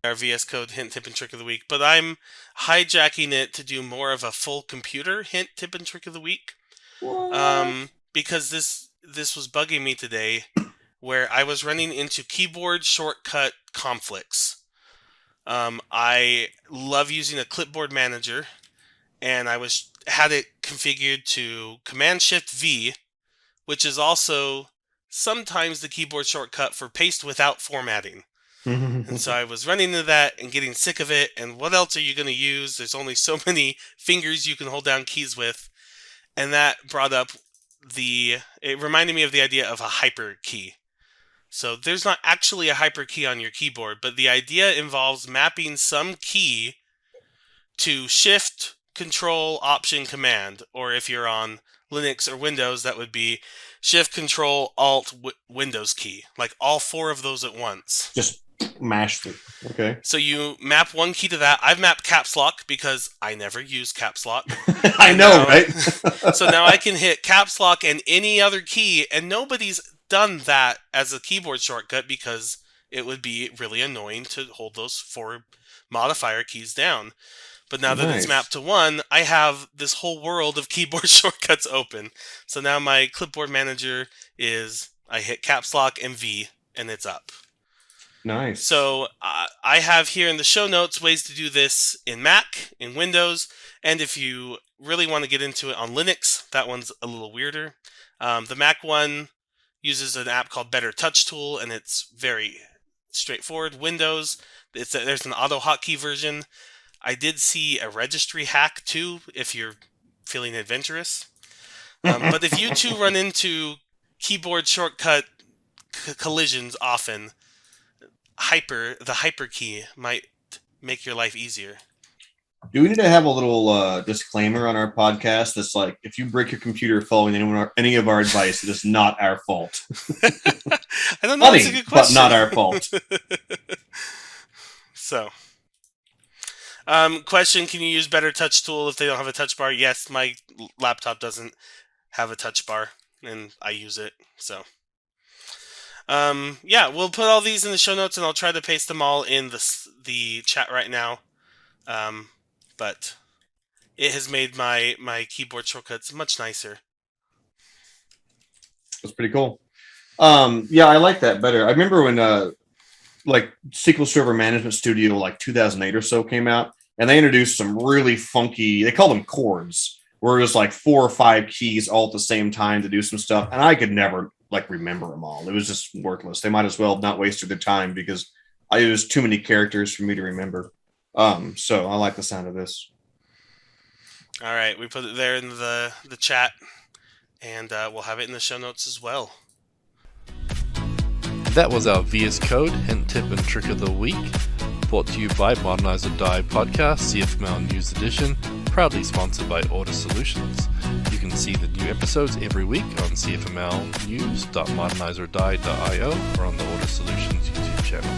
our VS Code hint, tip, and trick of the week, but I'm hijacking it to do more of a full computer hint, tip, and trick of the week. Because this was bugging me today, where I was running into keyboard shortcut conflicts. I love using a clipboard manager, and I had it configured to Command-Shift-V, which is also sometimes the keyboard shortcut for paste without formatting. And so I was running into that and getting sick of it, and what else are you going to use? There's only so many fingers you can hold down keys with, and that brought up it reminded me of the idea of a hyper key. So there's not actually a hyper key on your keyboard, but the idea involves mapping some key to Shift, Control, Option, Command, or if you're on Linux or Windows, that would be Shift, Control, Alt, Windows key, like all 4 of those at once. Just mash it. Okay. So you map one key to that. I've mapped caps lock because I never use caps lock. I know, right? So now I can hit caps lock and any other key, and nobody's done that as a keyboard shortcut because it would be really annoying to hold those 4 modifier keys down. But now that it's mapped to 1, I have this whole world of keyboard shortcuts open. So now my clipboard manager I hit caps lock and V, and it's up. Nice. So I have here in the show notes ways to do this in Mac, in Windows, and if you really want to get into it on Linux, that one's a little weirder. The Mac one uses an app called Better Touch Tool, and it's very straightforward. Windows, there's an auto hotkey version. I did see a registry hack too, if you're feeling adventurous. But if you two run into keyboard shortcut collisions often, the hyper key might make your life easier. Do we need to have a little disclaimer on our podcast that's like, if you break your computer following any of our advice, it is not our fault. I don't know. That's a good question. But not our fault. So, question: can you use Better Touch Tool if they don't have a touch bar? Yes, my laptop doesn't have a touch bar, and I use it. So, we'll put all these in the show notes, and I'll try to paste them all in the chat right now. But it has made my keyboard shortcuts much nicer. That's pretty cool. I like that better. I remember when SQL Server Management Studio 2008 or so came out, and they introduced some really funky, they called them chords, where it was 4 or 5 keys all at the same time to do some stuff, and I could never remember them all. It was just worthless. They might as well have not wasted their time because it was too many characters for me to remember. So I like the sound of this. All right, we put it there in the chat, and we'll have it in the show notes as well. That was our VS Code hint, tip, and trick of the week, brought to you by Modernize or Die podcast, CFML News Edition, proudly sponsored by Order Solutions. You can see the new episodes every week on cfmlnews.modernizeordie.io or on the Order Solutions YouTube channel.